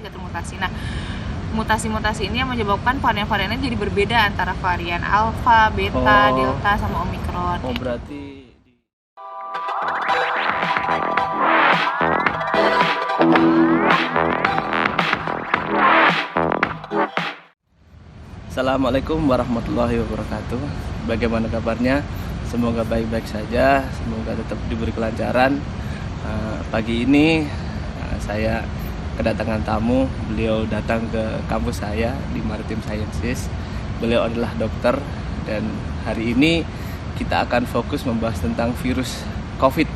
bisa termutasi. Nah, mutasi-mutasi ini yang menyebabkan varian-variannya jadi berbeda antara varian alfa, beta, delta, sama omikron. Oh, berarti Assalamualaikum warahmatullahi wabarakatuh. Bagaimana kabarnya? Semoga baik-baik saja. Semoga tetap diberi kelancaran. Pagi ini saya kedatangan tamu. Beliau datang ke kampus saya di Maritime Sciences. Beliau adalah dokter dan hari ini kita akan fokus membahas tentang virus COVID,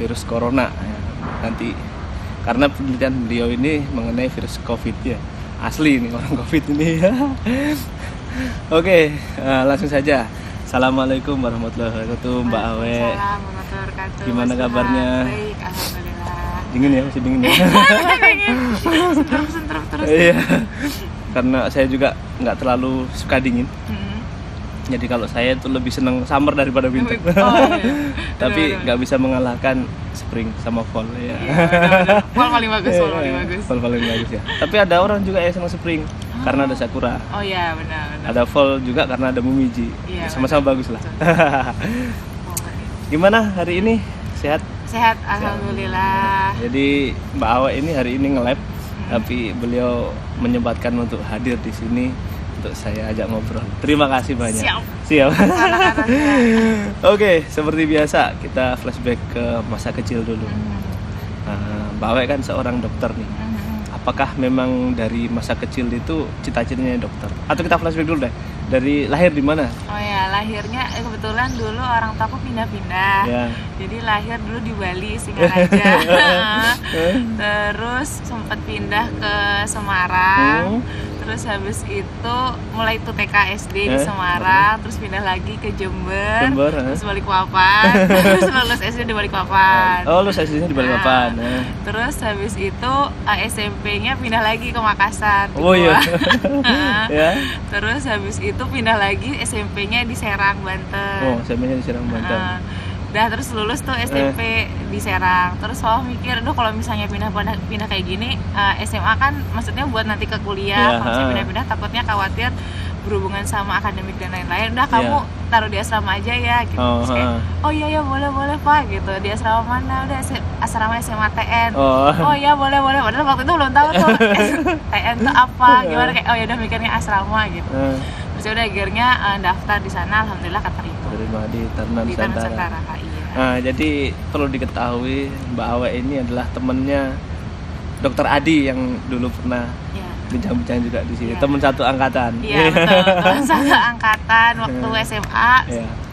virus corona. Nanti karena penelitian beliau ini mengenai virus COVID ya. Asli nih orang COVID ini. Oke, langsung saja. Assalamualaikum warahmatullahi wabarakatuh, Mbak Awe. Waalaikumsalam warahmatullahi wabarakatuh. Gimana kabarnya? Baik, alhamdulillah. Dingin ya, masih dingin ya. Sentrap terus. Iya. Karena saya juga nggak terlalu suka dingin. Jadi kalau saya tuh lebih seneng summer daripada winter. Iya. Tapi nggak bisa mengalahkan spring sama fall ya. Fall paling bagus, fall paling bagus. Fall paling bagus ya. Tapi ada orang juga yang senang spring karena ada sakura. Oh iya, benar. Ada fall juga karena ada momiji. Iya, sama-sama bagus lah. Gimana hari ini? Sehat? Sehat, alhamdulillah. Jadi Mbak Awa ini hari ini nge-lab, tapi beliau menyempatkan untuk hadir di sini untuk saya ajak ngobrol. Terima kasih banyak. Siap. Oke, seperti biasa kita flashback ke masa kecil dulu. Mbak Awa kan seorang dokter nih. Apakah memang dari masa kecil itu cita-citanya dokter? Atau kita flashback dulu deh. Dari lahir di mana? Oh ya, lahirnya kebetulan dulu orang tuaku pindah-pindah. Ya. Jadi lahir dulu di Bali, Singaraja. Terus sempat pindah ke Semarang. Terus habis itu mulai itu TK SD di Semarang, terus pindah lagi ke Jember, terus Balikpapan, terus lulus SD di Balikpapan. Oh, lulus SD-nya di Balikpapan. Terus habis itu SMP-nya pindah lagi ke Makassar. Oh iya. Ya. Terus habis itu pindah lagi SMP-nya di Serang, Banten. Oh, SMP-nya di Serang, Banten. Udah terus lulus tuh SMP di Serang. Terus mikir, kalau misalnya pindah kayak gini, SMA kan maksudnya buat nanti ke kuliah. Kalau misalnya pindah-pindah takutnya khawatir berhubungan sama akademik dan lain-lain. Udah kamu taruh di asrama aja ya gitu. Terus kayak, oh iya boleh Pak gitu. Di asrama mana? Udah asrama SMA TN. Oh iya boleh. Padahal waktu itu belum tahu tuh TN tuh apa. Gimana kayak ya udah mikirnya asrama gitu. Terus udah akhirnya daftar di sana, alhamdulillah keterima. Terima di Taruna Nusantara. Iya. Nah, jadi perlu diketahui Mbak Awe ini adalah temennya Dokter Adi yang dulu pernah bincang-bincang juga di sini. Teman satu angkatan. Iya betul, teman satu angkatan waktu SMA.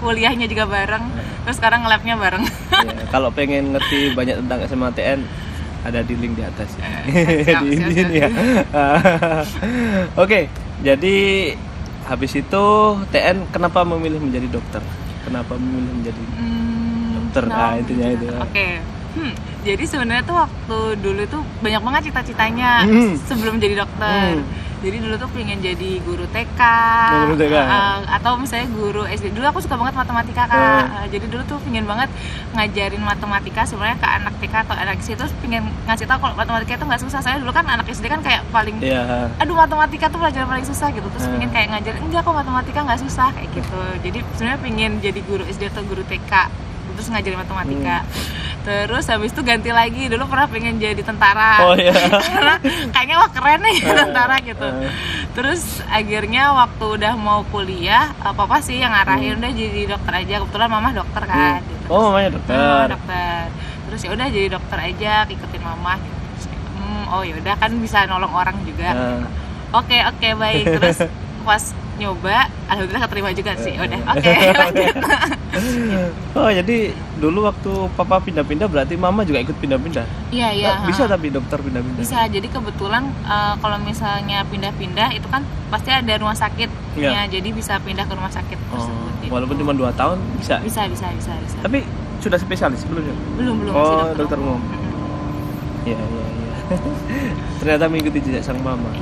Kuliahnya juga bareng. Terus sekarang nge-labnya bareng. Kalau pengen ngerti banyak tentang SMA TN, ada di link di atas. Siap. Ya. Oke, jadi habis itu TN kenapa memilih menjadi dokter? Kenapa memilih menjadi dokter? Nah, intinya itu. Oke. Jadi sebenarnya tuh waktu dulu tuh banyak banget cita-citanya sebelum jadi dokter. Jadi dulu tuh pengen jadi guru TK, atau misalnya guru SD. Dulu aku suka banget matematika, Kak. Jadi dulu tuh pengen banget ngajarin matematika sebenarnya ke anak TK atau anak SD. Terus pengen ngasih tahu kalau matematika itu nggak susah. Saya dulu kan anak SD kan kayak paling, aduh matematika tuh pelajaran paling susah gitu. Terus pengen kayak ngajarin, enggak kok matematika nggak susah kayak gitu. Jadi sebenarnya pengen jadi guru SD atau guru TK, terus ngajarin matematika. Terus habis itu ganti lagi, dulu pernah pengen jadi tentara. Karena kayaknya wah keren nih tentara gitu. Terus akhirnya waktu udah mau kuliah, papa sih yang ngarahin udah jadi dokter aja. Kebetulan mama dokter kan. Gitu. Oh, mamanya dokter. Dokter. Terus ya udah jadi dokter aja, ikutin mama. Terus oh ya udah kan bisa nolong orang juga. Oke baik. Terus pas nyoba, alhamdulillah keterima juga sih. Udah, oke, lanjut. Oh, jadi dulu waktu papa pindah-pindah berarti mama juga ikut pindah-pindah? Iya. Bisa tapi dokter pindah-pindah? Bisa, jadi kebetulan kalau misalnya pindah-pindah itu kan pasti ada rumah sakit. Ya, jadi bisa pindah ke rumah sakit tersebut. Walaupun cuma 2 tahun bisa? Bisa. Tapi sudah spesialis sebelumnya? Belum Oh, dokter umum. Iya. Ternyata mengikuti jejak sang mama.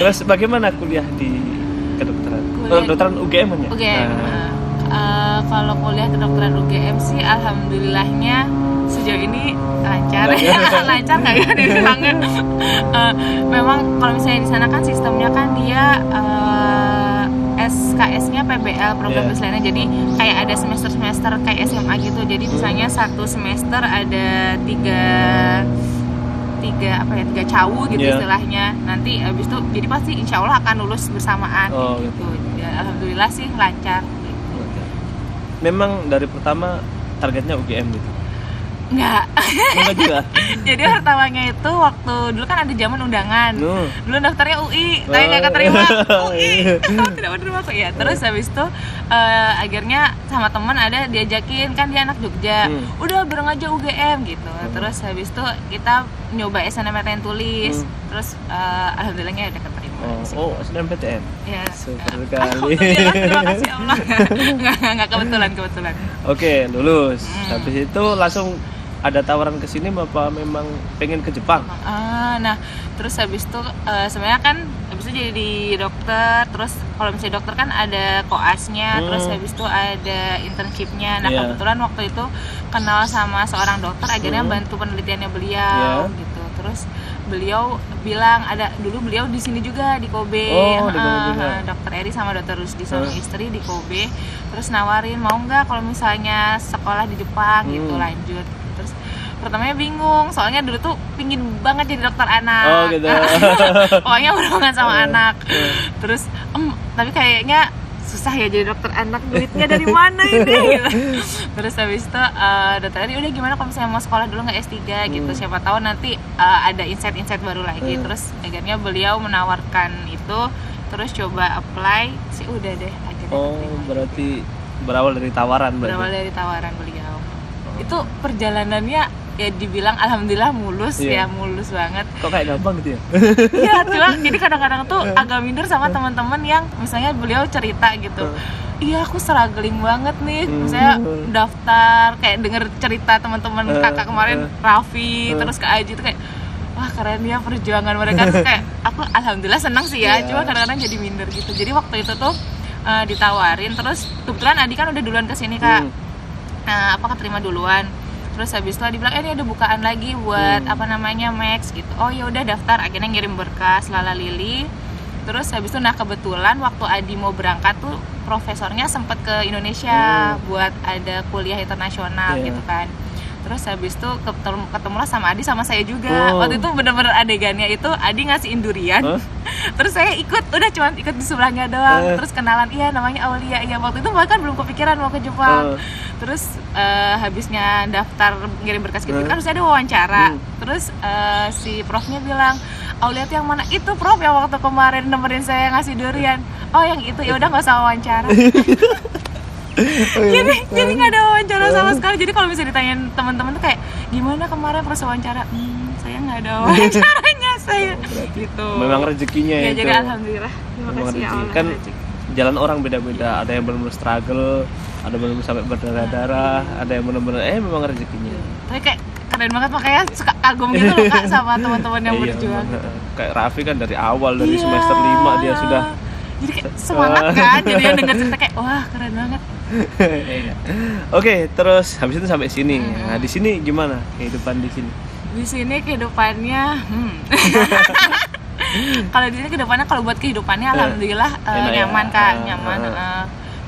Terus bagaimana kuliah di kedokteran? Kedokteran UGM kan ya? UGM. Kalau kuliah kedokteran UGM sih alhamdulillahnya sejauh ini lancar. Lancar nggak ya dibilangnya. Memang kalau misalnya di sana kan sistemnya kan dia SKS-nya PBL, program lainnya. Jadi kayak ada semester-semester kayak SMA gitu. Jadi misalnya satu semester ada tiga cawu gitu istilahnya. Nanti abis itu jadi pasti insya Allah akan lulus bersamaan gitu. Ya, alhamdulillah sih lancar gitu. Memang dari pertama targetnya UGM gitu? Enggak juga. Jadi pertamanya itu waktu dulu kan ada zaman undangan. Dulu daftarnya UI, tapi nggak keterima. UI tidak menerima kok ya. Terus habis itu akhirnya sama teman ada diajakin, kan dia anak Jogja. Udah bareng aja UGM gitu. Terus habis itu kita nyoba SNMPTN tulis. Terus alhamdulillahnya udah keterima. SNMPTN. Ya. Super sekali. Terima kasih Allah. Enggak kebetulan. Oke, lulus. Habis itu langsung ada tawaran ke sini apa memang pengen ke Jepang? Nah, terus habis itu sebenarnya kan habis itu jadi dokter, terus kalau misalnya dokter kan ada koasnya, terus habis itu ada internshipnya. Nah, kebetulan waktu itu kenal sama seorang dokter, akhirnya bantu penelitiannya beliau gitu. Terus beliau bilang dulu beliau di sini juga di Kobe. Dokter Eri sama dokter Rusdi sama istri di Kobe. Terus nawarin mau nggak kalau misalnya sekolah di Jepang gitu lanjut. Terus pertamanya bingung, soalnya dulu tuh pingin banget jadi dokter anak. Gitu. Pokoknya berhubungan sama anak. Terus tapi kayaknya susah ya jadi dokter anak, duitnya dari mana ini gitu. Terus habis itu dokter Eri udah gimana kalau misalnya mau sekolah dulu nggak S3 gitu, siapa tahu nanti ada insight baru lagi. Terus akhirnya beliau menawarkan itu, terus coba apply sih udah deh akhirnya. Berarti berawal dari tawaran beliau. Itu perjalanannya ya dibilang alhamdulillah mulus mulus banget. Kok kayak gampang gitu ya? Iya, cuma jadi kadang-kadang tuh agak minder sama teman-teman yang misalnya beliau cerita gitu. Iya, aku struggling banget nih. Misalnya daftar, kayak denger cerita teman-teman kakak kemarin Raffi, terus Kak Aji tuh kayak wah keren ya perjuangan mereka tuh kayak aku alhamdulillah senang sih ya. Cuma kadang-kadang jadi minder gitu. Jadi waktu itu tuh ditawarin, terus kebetulan Adi kan udah duluan kesini Kak. Apa keterima duluan. Terus habis itu dia bilang ini ada bukaan lagi buat Max gitu. Oh ya udah daftar, akhirnya ngirim berkas lalalili. Terus habis itu kebetulan waktu Adi mau berangkat tuh profesornya sempat ke Indonesia buat ada kuliah internasional gitu kan. Terus habis itu ketemulah sama Adi sama saya juga. Waktu itu bener-bener adegannya itu Adi ngasihin durian. Terus saya udah cuma ikut di sebelahnya doang. Terus kenalan, iya namanya Aulia. Iya, waktu itu bahkan belum kepikiran mau ke Jepang. Terus habisnya daftar ngirim berkas gitu kan harusnya ada wawancara. Terus si profnya bilang, Aulia yang mana? Itu prof yang waktu kemarin nemenin saya ngasih durian. Oh yang itu, ya udah nggak usah wawancara. Jadi nggak ada wawancara sama sekali. Jadi kalau misalnya ditanyain teman-teman tuh kayak gimana kemarin proses wawancara, saya nggak ada wawancaranya saya gitu. Memang rezekinya ya itu. Jadi alhamdulillah, terima kasih ya Allah. Kan jalan orang beda-beda, ada yang benar-benar struggle, ada yang benar-benar sampai berdarah-darah, ada yang benar-benar memang rezekinya. Tapi kayak keren banget, makanya suka kagum gitu loh Kak sama teman-teman yang berjuang gitu. Kayak Raffi kan dari awal, dari semester 5 dia sudah jadi kayak semangat kan, jadi yang denger cerita kayak wah keren banget. Oke, terus habis itu sampai sini. Nah, di sini gimana kehidupan di sini? Di sini kehidupannya kalau di sini kehidupannya, kalau buat kehidupannya alhamdulillah nyaman Kak, nyaman.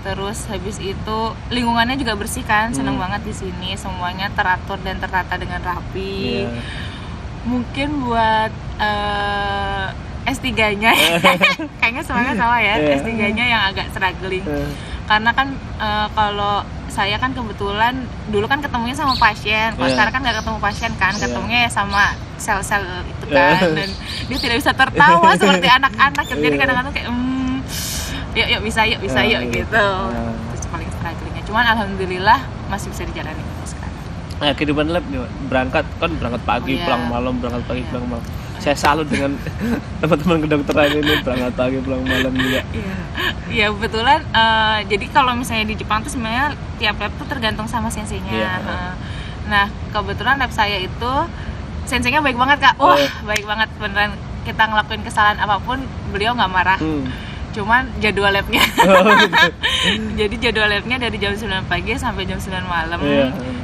Terus habis itu lingkungannya juga bersih kan, seneng banget di sini, semuanya teratur dan tertata dengan rapi. Mungkin buat S3-nya kayaknya semuanya sama ya. S3-nya yang agak struggling. Karena kan kalau saya kan kebetulan dulu kan ketemunya sama pasien. Kalau sekarang kan nggak ketemu pasien kan, ketemunya ya sama sel-sel itu kan. Dan dia tidak bisa tertawa seperti anak-anak. Jadi kadang-kadang kayak yuk bisa gitu. Itu paling strugglingnya. Cuman alhamdulillah masih bisa dijalani sekarang. Nah, kehidupan lab berangkat pagi, pulang malam, pulang malam. Saya salut dengan teman-teman kedokteran ini, berangkat pagi, pulang malam juga. Iya, kebetulan. Jadi kalau misalnya di Jepang tuh sebenarnya tiap lab tuh tergantung sama senseinya. Nah, kebetulan lab saya itu senseinya baik banget Kak. Wah, baik banget beneran. Kita ngelakuin kesalahan apapun, beliau nggak marah. Cuman jadwal labnya. Gitu. Jadi jadwal labnya dari jam 9 pagi sampai jam 9 malam.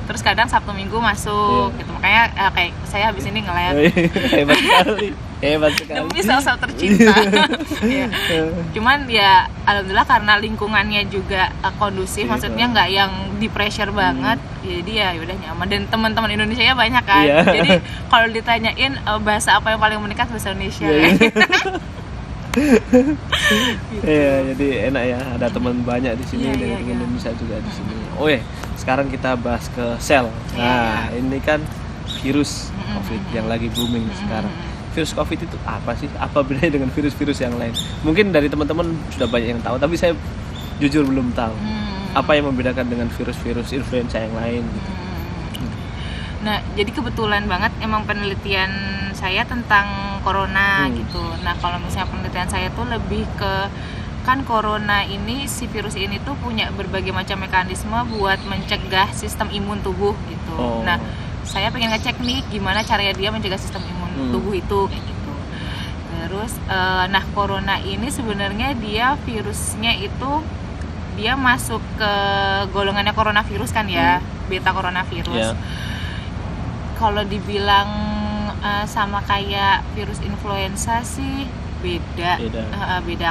Terus kadang Sabtu Minggu masuk gitu. Makanya kayak saya habis ini nge-lab. Hebat sekali. Demi sosok tercinta. Ya. Cuman ya alhamdulillah karena lingkungannya juga kondusif, maksudnya nggak yang di pressure banget. Jadi ya udah nyaman, dan teman-teman Indonesia ya banyak kan. Jadi kalau ditanyain bahasa apa yang paling meningkat, bahasa Indonesia. Iya, jadi enak ya, ada teman banyak di sini, dari teman Indonesia juga di sini. Oh ya, sekarang kita bahas ke sel. Nah, ini kan virus COVID yang lagi booming sekarang. Virus COVID itu apa sih? Apa bedanya dengan virus-virus yang lain? Mungkin dari teman-teman sudah banyak yang tahu, tapi saya jujur belum tahu. Apa yang membedakan dengan virus-virus influenza yang lain gitu. Nah, jadi kebetulan banget emang penelitian saya tentang corona gitu. Nah, kalau misalnya penelitian saya tuh lebih ke, kan corona ini, si virus ini tuh punya berbagai macam mekanisme buat mencegah sistem imun tubuh gitu. Nah, saya pengen ngecek nih gimana caranya dia mencegah sistem imun tubuh itu kayak gitu. Terus nah, corona ini sebenarnya dia virusnya itu dia masuk ke golongannya coronavirus kan ya, beta coronavirus. Kalau dibilang sama kayak virus influenza sih beda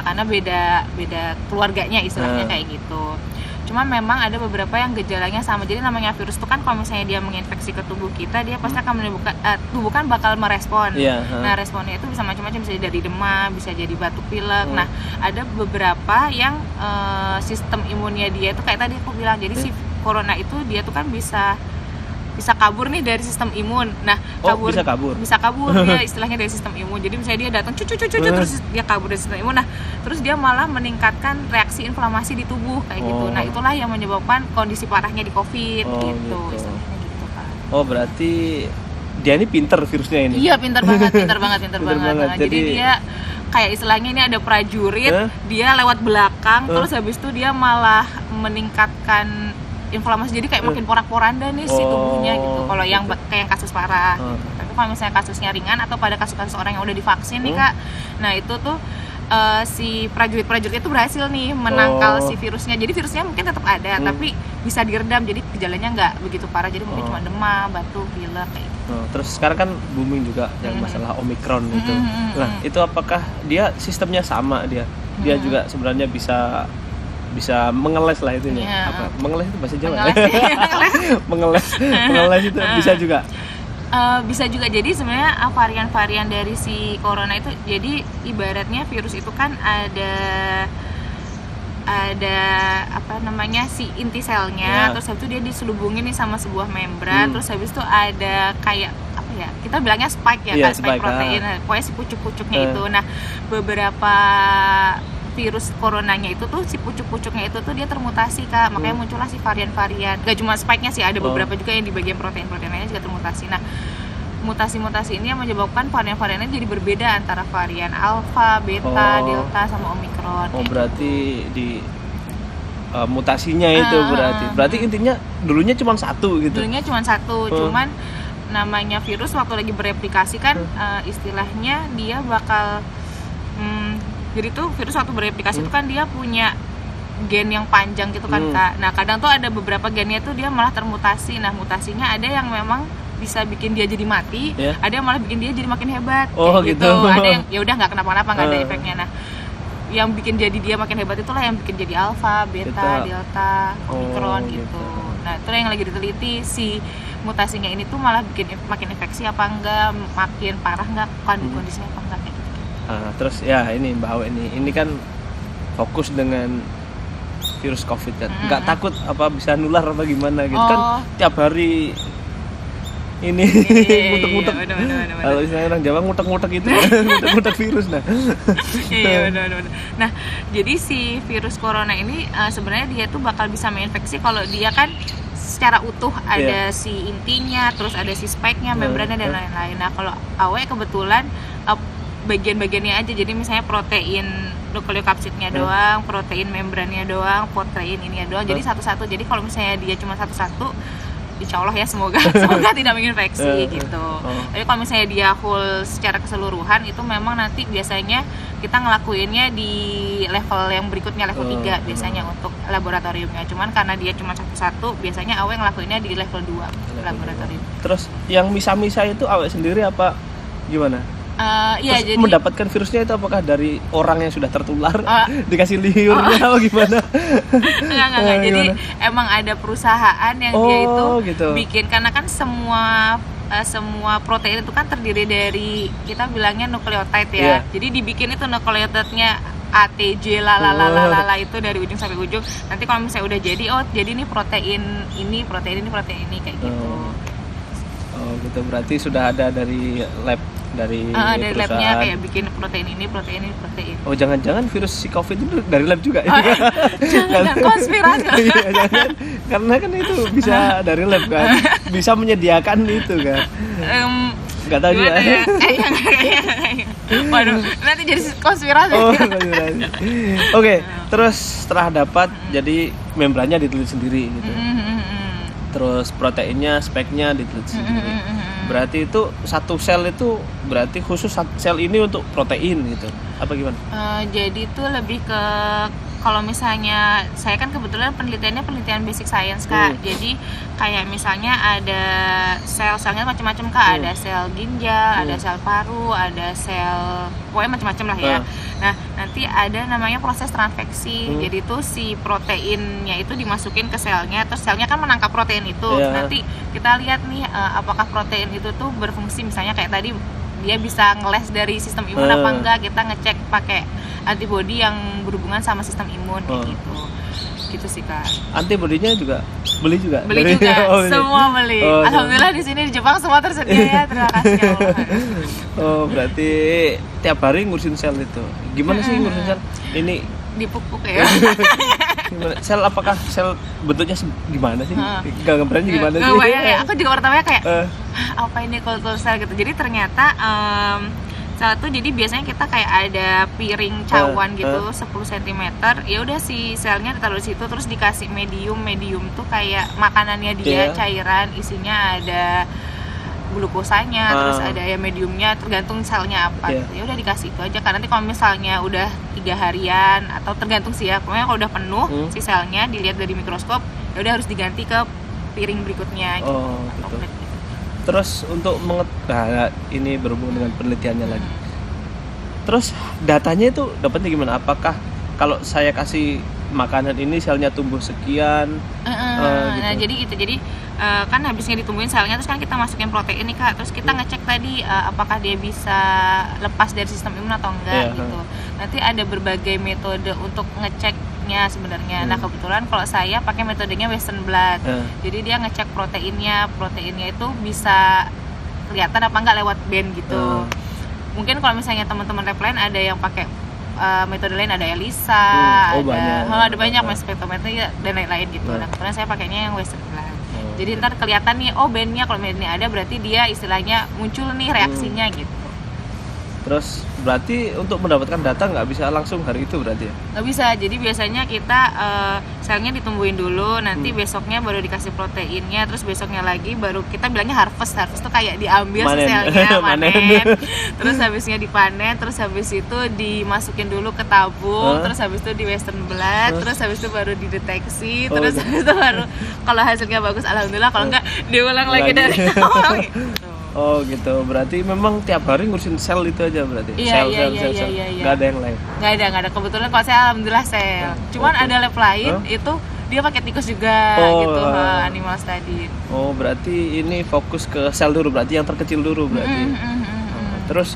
karena beda keluarganya istilahnya kayak gitu. Cuma memang ada beberapa yang gejalanya sama. Jadi namanya virus itu kan kalau misalnya dia menginfeksi ke tubuh kita, dia pasti akan menimbulkan tubuh kan bakal merespon. Nah, responnya itu bisa macam-macam, bisa jadi demam, bisa jadi batuk pilek. Nah, ada beberapa yang sistem imunnya dia itu kayak tadi aku bilang. Jadi si corona itu dia tuh kan bisa kabur nih dari sistem imun. Nah, bisa kabur dia istilahnya dari sistem imun. Jadi misalnya dia datang terus dia kabur dari sistem imun. Nah, terus dia malah meningkatkan reaksi inflamasi di tubuh kayak gitu. Nah, itulah yang menyebabkan kondisi parahnya di COVID gitu. Istilahnya gitu kan. Oh, berarti dia ini pinter virusnya ini. Iya, pinter banget. Nah, jadi dia kayak istilahnya ini ada prajurit, dia lewat belakang, terus habis itu dia malah meningkatkan inflamasi, jadi kayak makin porak-poranda nih si tubuhnya gitu. Kalau yang kayak kasus parah gitu. Tapi kalau misalnya kasusnya ringan atau pada kasus-kasus orang yang udah divaksin nih Kak, nah itu tuh si prajurit itu berhasil nih menangkal si virusnya. Jadi virusnya mungkin tetap ada, tapi bisa diredam, jadi gejalanya nggak begitu parah. Jadi mungkin cuma demam, batuk, pilek kayak gitu. Terus sekarang kan booming juga yang masalah Omicron itu. Nah, itu apakah dia sistemnya sama dia? Dia juga sebenarnya bisa mengeles lah itunya. Apa? Mengeles itu bahasa Jawa. Mengeles itu bisa juga. Bisa juga. Jadi sebenarnya varian-varian dari si corona itu, jadi ibaratnya virus itu kan ada apa namanya, si inti selnya, terus habis itu dia diselubungin nih sama sebuah membran, terus habis itu ada kayak apa ya, kita bilangnya spike ya, spike protein, pokoknya si pucuk-pucuknya itu. Nah, beberapa virus coronanya itu tuh, si pucuk-pucuknya itu tuh dia termutasi Kak, makanya muncullah si varian-varian. Gak cuma spike-nya sih, ada beberapa juga yang di bagian protein-protein lainnya juga termutasi. Nah, mutasi-mutasi ini yang menyebabkan varian-variannya jadi berbeda antara varian alpha, beta, delta, sama omikron. Berarti di mutasinya itu berarti intinya dulunya cuma satu gitu. Cuman namanya virus waktu lagi bereplikasi kan istilahnya dia bakal jadi tuh virus waktu bereplikasi itu kan dia punya gen yang panjang gitu kan Kak. Nah, kadang tuh ada beberapa gennya tuh dia malah termutasi. Nah, mutasinya ada yang memang bisa bikin dia jadi mati, ada yang malah bikin dia jadi makin hebat. Gitu. Ada yang ya udah nggak kenapa-napa, nggak ada efeknya. Nah, yang bikin jadi dia makin hebat itulah yang bikin jadi alpha, beta, delta, omikron gitu. Nah, itu yang lagi diteliti, si mutasinya ini tuh malah bikin makin infeksi apa enggak, makin parah enggak kondisinya apa enggak kayak gitu. Terus ya ini Mbak Awe ini kan fokus dengan virus COVID kan, nggak takut apa bisa nular apa gimana gitu kan, tiap hari ini ngutek-ngutek. Kalau istilahnya orang Jawa ngutek-ngutek itu ngutek-ngutek virus. Iya benar. Nah, jadi si virus corona ini sebenarnya dia tuh bakal bisa menginfeksi kalau dia kan secara utuh, ada si intinya, terus ada si spike-nya, membrannya dan lain-lain. Nah, kalau Awe kebetulan bagian-bagiannya aja, jadi misalnya protein nukleokapsidnya doang, protein membrannya doang, protein ininya doang, jadi satu-satu. Jadi kalau misalnya dia cuma satu-satu, insya Allah ya semoga tidak menginfeksi gitu. Tapi kalau misalnya dia full secara keseluruhan itu memang nanti biasanya kita ngelakuinnya di level yang berikutnya, level 3 biasanya untuk laboratoriumnya. Cuman karena dia cuma satu biasanya Awe ngelakuinnya di level 2 laboratorium. Terus yang misa-misa itu Awe sendiri apa gimana? Iya, jadi mendapatkan virusnya itu apakah dari orang yang sudah tertular dikasih liurnya atau gimana? Enggak. Jadi emang ada perusahaan yang dia itu gitu. bikin, karena kan semua protein itu kan terdiri dari, kita bilangnya nukleotide ya. Jadi dibikin itu nukleotidenya ATJ lalala itu dari ujung sampai ujung. Nanti kalau misalnya udah jadi, jadi ini protein ini kayak gitu. Gitu, berarti sudah ada dari lab, dari labnya kayak bikin protein ini. Jangan-jangan virus si COVID itu dari lab juga? Jangan konspirasi. Jangan, karena kan itu bisa dari lab kan, bisa menyediakan itu kan. Nggak tahu juga. Waduh, nanti jadi konspirasi. Oke, terus setelah dapat, jadi membrannya diteliti sendiri gitu. Terus proteinnya, speknya diteliti sendiri. Berarti itu satu sel itu berarti khusus sel ini untuk protein gitu, apa gimana? Jadi itu lebih ke, kalau misalnya saya kan kebetulan penelitian basic science Kak. Jadi kayak misalnya ada sel-selnya macam-macam Kak. Ada sel ginjal, ada sel paru, ada sel, pokoknya macam-macam lah ya. Nah, nanti ada namanya proses transfeksi. Jadi itu si proteinnya itu dimasukin ke selnya, terus selnya kan menangkap protein itu. Nanti kita lihat nih apakah protein itu tuh berfungsi, misalnya kayak tadi dia bisa ngeles dari sistem imun apa enggak. Kita ngecek pakai antibody yang berhubungan sama sistem imun kayak gitu sih Kak. Antibodinya juga beli juga semua beli. Alhamdulillah di sini di Jepang semua tersedia ya, terima kasih ya Allah. Berarti tiap hari ngurusin sel itu. Gimana sih ngurusin sel? Ini dipupuk ya. Sel, apakah sel bentuknya gimana sih? Gambarnya gimana sih? Ya, aku juga pertamanya kayak apa ini kultur sel gitu. Jadi ternyata sel itu, jadi biasanya kita kayak ada piring cawan gitu 10 cm. Ya udah si selnya ditaruh di situ, terus dikasih medium tuh kayak makanannya dia, cairan isinya ada glukosanya, terus ada ya mediumnya, tergantung selnya apa. Ya udah dikasih itu aja. Karena nanti kalau misalnya udah 3 harian atau tergantung sih ya, pokoknya kalau udah penuh si selnya dilihat dari mikroskop, ya udah harus diganti ke piring berikutnya gitu. Gitu. Terus untuk ini berhubungan dengan penelitiannya lagi. Terus datanya itu dapatnya gimana? Apakah kalau saya kasih makanan ini selnya tumbuh sekian? Gitu. Nah jadi gitu. Jadi kan habisnya ditumbuhin selnya, terus kan kita masukin protein nih Kak. Terus kita ngecek tadi apakah dia bisa lepas dari sistem imun atau enggak gitu. Nanti ada berbagai metode untuk ngeceknya sebenarnya. Nah kebetulan kalau saya pakai metodenya Western blot. Jadi dia ngecek proteinnya itu bisa kelihatan apa enggak lewat band gitu. Mungkin kalau misalnya teman-teman lab lain ada yang pakai metode lain, ada ELISA, ada banyak spektrometri dan lain-lain gitu. Nah kebetulan saya pakainya yang Western blot. Jadi ntar kelihatan nih, bandnya kalau bandnya ada berarti dia istilahnya muncul nih reaksinya gitu. Terus berarti untuk mendapatkan data nggak bisa langsung hari itu berarti ya? Nggak bisa, jadi biasanya kita selnya ditumbuhin dulu, nanti besoknya baru dikasih proteinnya, terus besoknya lagi baru kita bilangnya harvest tuh kayak diambil selnya, manen. Terus habisnya dipanen, terus habis itu dimasukin dulu ke tabung, terus habis itu di Western blot, terus habis itu baru dideteksi, terus habis itu baru kalau hasilnya bagus alhamdulillah, kalau enggak diulang lagi dari awal gitu. Gitu. Berarti memang tiap hari ngurusin sel itu aja berarti. Sel. Nggak ada yang lain. Nggak ada. Kebetulan kalau saya alhamdulillah sel. Cuman ada lab lain itu dia pakai tikus juga gitu, animal study. Berarti ini fokus ke sel dulu, berarti yang terkecil dulu berarti. Terus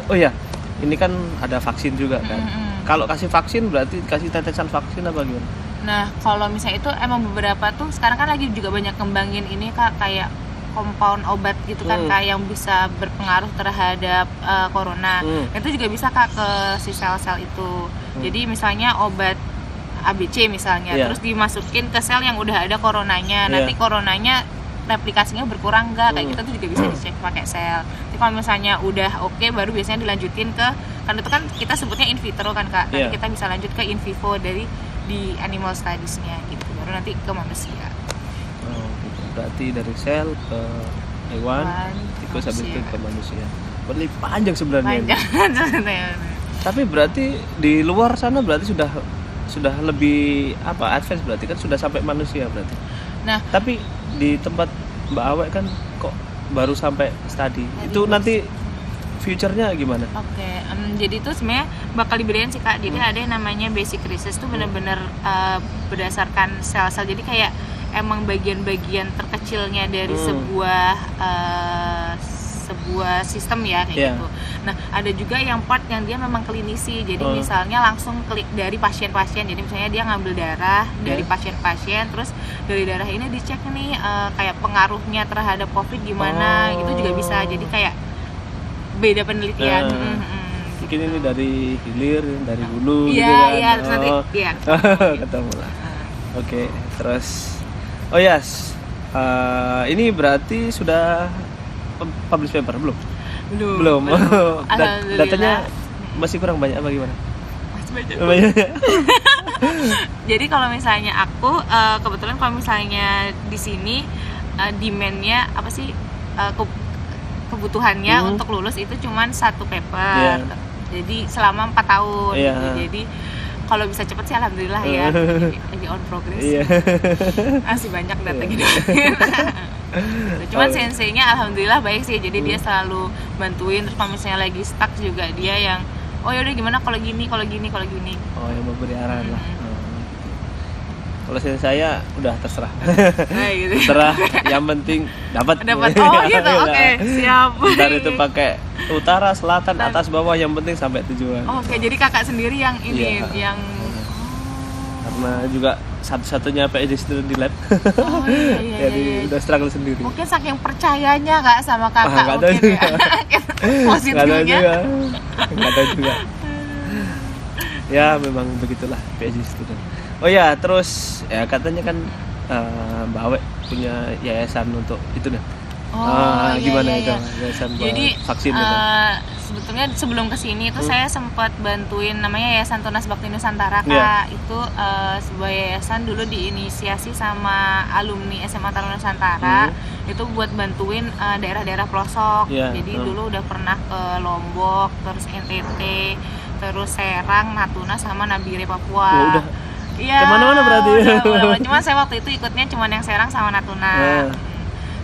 ini kan ada vaksin juga kan. Kalau kasih vaksin berarti kasih tetesan vaksin apa gimana? Nah, kalau misalnya itu emang beberapa tuh sekarang kan lagi juga banyak kembangin ini Kak, kayak compound obat gitu kan Kak, yang bisa berpengaruh terhadap corona. Itu juga bisa Kak ke si sel-sel itu. Jadi misalnya obat ABC misalnya, terus dimasukin ke sel yang udah ada coronanya. Nanti coronanya replikasinya berkurang nggak, kayak gitu tuh juga bisa dicek pakai sel. Tapi kalau misalnya udah oke, baru biasanya dilanjutin ke, kan itu kan kita sebutnya in vitro kan Kak. Nanti kita bisa lanjut ke in vivo di animal studies-nya gitu. Baru nanti ke manusia. berarti dari sel ke hewan, tikus habis itu ke manusia. Berarti panjang sebenarnya. Panjang. Tapi berarti di luar sana berarti sudah lebih advance, berarti kan sudah sampai manusia berarti. Nah, tapi di tempat Mbak Awek kan kok baru sampai studi. Itu nanti future-nya gimana? Oke, jadi itu sebenarnya bakal diberikan sih Kak. Jadi ada yang namanya basic research tuh benar-benar berdasarkan sel-sel. Jadi kayak emang bagian-bagian terkecilnya dari sebuah sistem ya kayak gitu. Nah, ada juga yang part yang dia memang klinisi. Jadi misalnya langsung klik dari pasien-pasien. Jadi misalnya dia ngambil darah dari pasien-pasien, terus dari darah ini dicek nih kayak pengaruhnya terhadap COVID gimana, gitu juga bisa. Jadi kayak beda penelitian. Mungkin ini dari hilir, dari hulu gitu kan. Iya, nanti ketemu lah. Oke, terus ini berarti sudah publish paper belum? Datanya masih kurang banyak apa gimana? Masih banyak. Jadi kalau misalnya aku kebetulan kalau misalnya di sini demand-nya apa sih, kebutuhannya untuk lulus itu cuman 1 paper. Jadi selama 4 tahun gitu. Jadi kalau bisa cepet sih alhamdulillah ya. Lagi on progress. Masih banyak data gitu. Cuman senseinya alhamdulillah baik sih. Jadi dia selalu bantuin. Terus kalau misalnya lagi stuck juga dia yang yaudah gimana kalau gini. Yang memberi arahan lah. Kalau saya udah terserah. Gitu. Terserah, yang penting dapat. Oh gitu. Oke, siap. Ntar itu pakai utara, selatan, atas, bawah, yang penting sampai tujuan. Oke, jadi kakak sendiri yang ini yang karena juga satu-satunya PhD student di lab. Jadi udah struggle sendiri. Mungkin saking percayanya Kak sama kakak mungkin ya. Positifnya. Enggak tahu juga. Ya memang begitulah PhD student. Terus ya katanya kan Mbak Awek punya yayasan untuk itu dah. Gimana itu yayasan vaksin itu? Sebetulnya sebelum kesini itu saya sempat bantuin namanya Yayasan Tunas Bakti Nusantara Kak. Itu sebuah yayasan dulu diinisiasi sama alumni SMA Taruna Nusantara. Itu buat bantuin daerah-daerah pelosok. Jadi dulu udah pernah ke Lombok, terus NTT, terus Serang, Natuna sama Nabire Papua. Kemana-mana berarti. Cuma saya waktu itu ikutnya cuma yang Serang sama Natuna.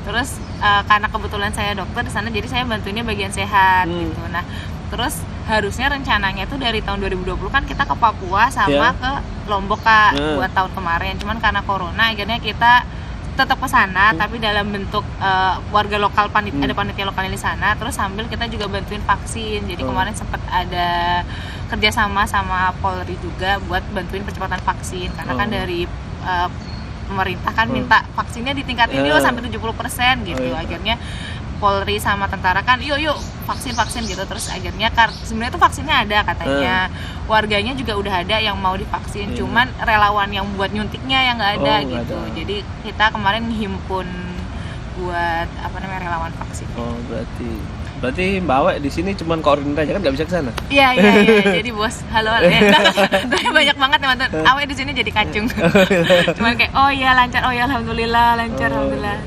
Terus karena kebetulan saya dokter di sana, jadi saya bantuinnya bagian sehat gitu. Nah, terus harusnya rencananya itu dari tahun 2020 kan kita ke Papua sama ke Lombok Kak buat tahun kemarin. Cuman karena corona akhirnya kita tetap ke sana tapi dalam bentuk warga lokal, ada panitia lokal di sana, terus sambil kita juga bantuin vaksin. Jadi kemarin sempat ada kerjasama sama Polri juga buat bantuin percepatan vaksin karena kan dari pemerintah kan minta vaksinnya ditingkatin sampai 70% gitu. Akhirnya Polri sama tentara kan yuk vaksin gitu. Terus akhirnya sebenarnya tuh vaksinnya ada katanya, warganya juga udah ada yang mau divaksin, cuman relawan yang buat nyuntiknya yang nggak ada gitu. Jadi kita kemarin himpun buat relawan vaksin. Berarti Mbak Awek di sini cuman koordinir aja kan, nggak bisa ke sana? Iya. Jadi bos, halo. Tapi banyak banget teman-teman. Awek di sini jadi kacung. Cuman kayak lancar, alhamdulillah lancar, alhamdulillah.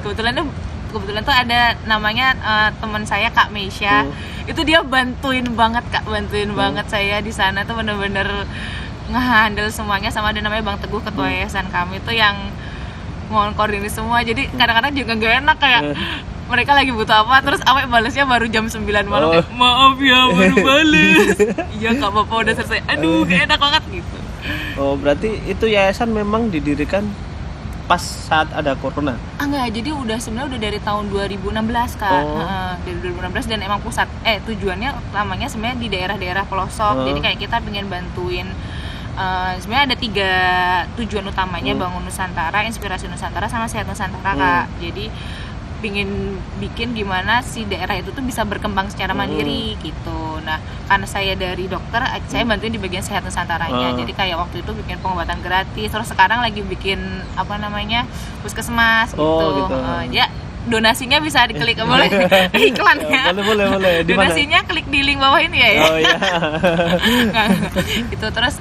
Kebetulan tuh ada namanya teman saya Kak Meisha. Itu dia bantuin banget banget saya di sana tuh bener-bener ngehandle semuanya. Sama ada namanya Bang Teguh, ketua yayasan kami tuh yang mohon koordinir semua. Jadi kadang-kadang juga gak enak kayak mereka lagi butuh apa, terus Awek balesnya baru jam 9 malam kayak, maaf ya baru bales. Iya Kak, Bapak udah selesai. Aduh, gak enak banget gitu. Berarti itu yayasan memang didirikan pas saat ada corona? Enggak, jadi sebenarnya udah dari tahun 2016 Kak. Dari 2016 dan emang pusat tujuannya lamanya sebenarnya di daerah-daerah pelosok. Jadi kayak kita pengen bantuin sebenarnya ada 3 tujuan utamanya, Bangun Nusantara, Inspirasi Nusantara, sama Sehat Nusantara Kak. Jadi pingin bikin gimana si daerah itu tuh bisa berkembang secara mandiri gitu. Nah, karena saya dari dokter, saya bantuin di bagian Sehat Nusantaranya. Jadi kayak waktu itu bikin pengobatan gratis, terus sekarang lagi bikin puskesmas gitu. Ya donasinya bisa diklik, boleh iklan ya. Boleh. Donasinya klik di link bawah ini ya. Iya. Gitu terus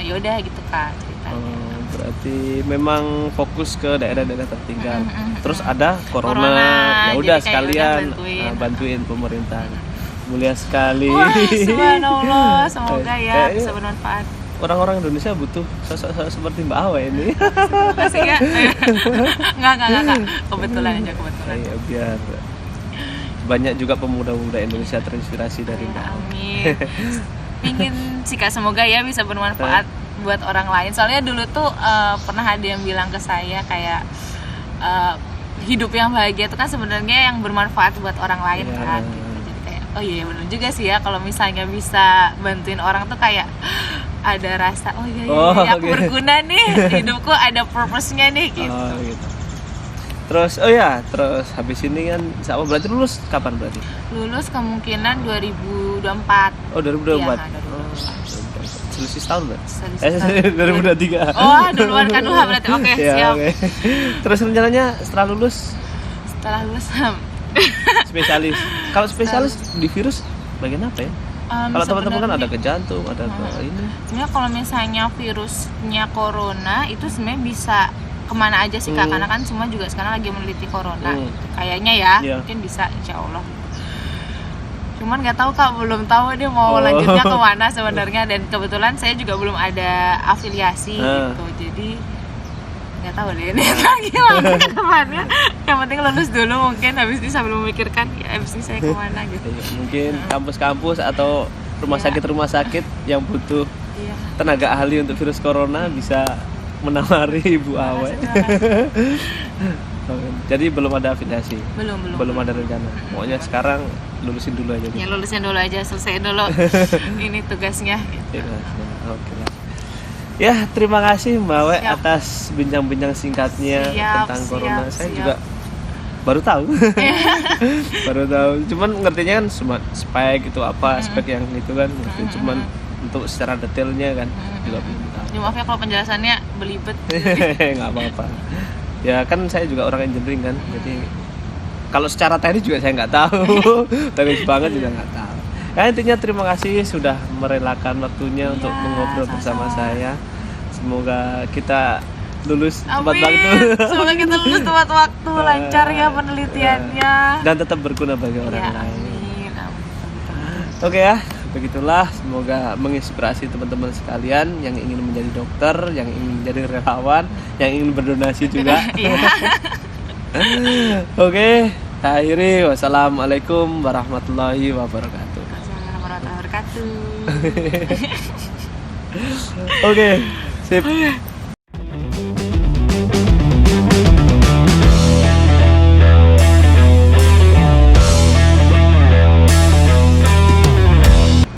yaudah gitu Kak ceritanya. Berarti memang fokus ke daerah-daerah tertinggal. Terus ada corona, ya udah sekalian bantuin pemerintah. Mulia sekali. Wah, subhanallah, semoga ya bisa bermanfaat. Orang-orang Indonesia butuh sosok seperti Mbak Awe ini. Terima kasih ya. Enggak. Kebetulan aja. Ya, biar banyak juga pemuda-pemuda Indonesia terinspirasi dari Mbak Awe. Amin. Pingin sih Kak, semoga ya bisa bermanfaat buat orang lain. Soalnya dulu tuh pernah ada yang bilang ke saya kayak hidup yang bahagia itu kan sebenarnya yang bermanfaat buat orang lain kan. Gitu. Jadi kayak oh iya benar juga sih ya, kalau misalnya bisa bantuin orang tuh kayak ada rasa aku berguna nih, hidupku ada purpose-nya nih gitu. Gitu. Terus habis ini kan sama berarti lulus kapan berarti? Lulus kemungkinan 2024. Oh 2024. Iya, Selisih setahun berarti? 2023. Oh duluan kan berarti. Oke, siap. Okay. Terus rencananya setelah lulus spesialis. Kalau spesialis di virus bagian apa ya? Kalau teman-teman kan ada ke jantung, ada ke ini. Sebenarnya kalau misalnya virusnya corona itu sebenarnya bisa kemana aja sih Kak, karena kan semua juga sekarang lagi meneliti corona. Kayaknya ya, mungkin bisa insya Allah. Cuman nggak tahu Kak, belum tahu dia mau lanjutnya kemana sebenarnya, dan kebetulan saya juga belum ada afiliasi gitu, jadi nggak tahu deh ini lagi ke depannya. Yang penting lulus dulu mungkin, habis ini sambil memikirkan ya habis ini saya kemana gitu. Mungkin kampus-kampus atau rumah sakit yang butuh tenaga ahli untuk virus corona bisa menawari Ibu Awe. Jadi belum ada afiliasi. Belum ada rencana. Pokoknya sekarang lulusin dulu aja. Ya lulusin dulu aja, selesaiin dulu ini tugasnya. Gitu. Oke lah. Ya, terima kasih Mbak Awe atas bincang-bincang singkatnya tentang corona. Saya juga baru tahu. Cuman ngertinya kan spek itu apa, spek yang itu kan. Cuman untuk secara detailnya kan juga belum tahu. Ya, maaf ya kalau penjelasannya belibet. Nggak apa-apa. Ya kan saya juga orang engineering kan, jadi kalau secara teknis juga saya nggak tahu, teknis banget juga nggak tahu. Ya intinya terima kasih sudah merelakan waktunya untuk mengobrol bersama saya. Semoga kita lulus tepat waktu. Semoga kita lulus tepat waktu, lancar ya penelitiannya. Dan tetap berguna bagi orang lain. Amin. Oke ya, begitulah. Semoga menginspirasi teman-teman sekalian yang ingin menjadi dokter, yang ingin menjadi relawan, yang ingin berdonasi juga. Oke, akhiri wassalamualaikum warahmatullahi wabarakatuh. Warahmatullahi wabarakatuh. Oke, sip.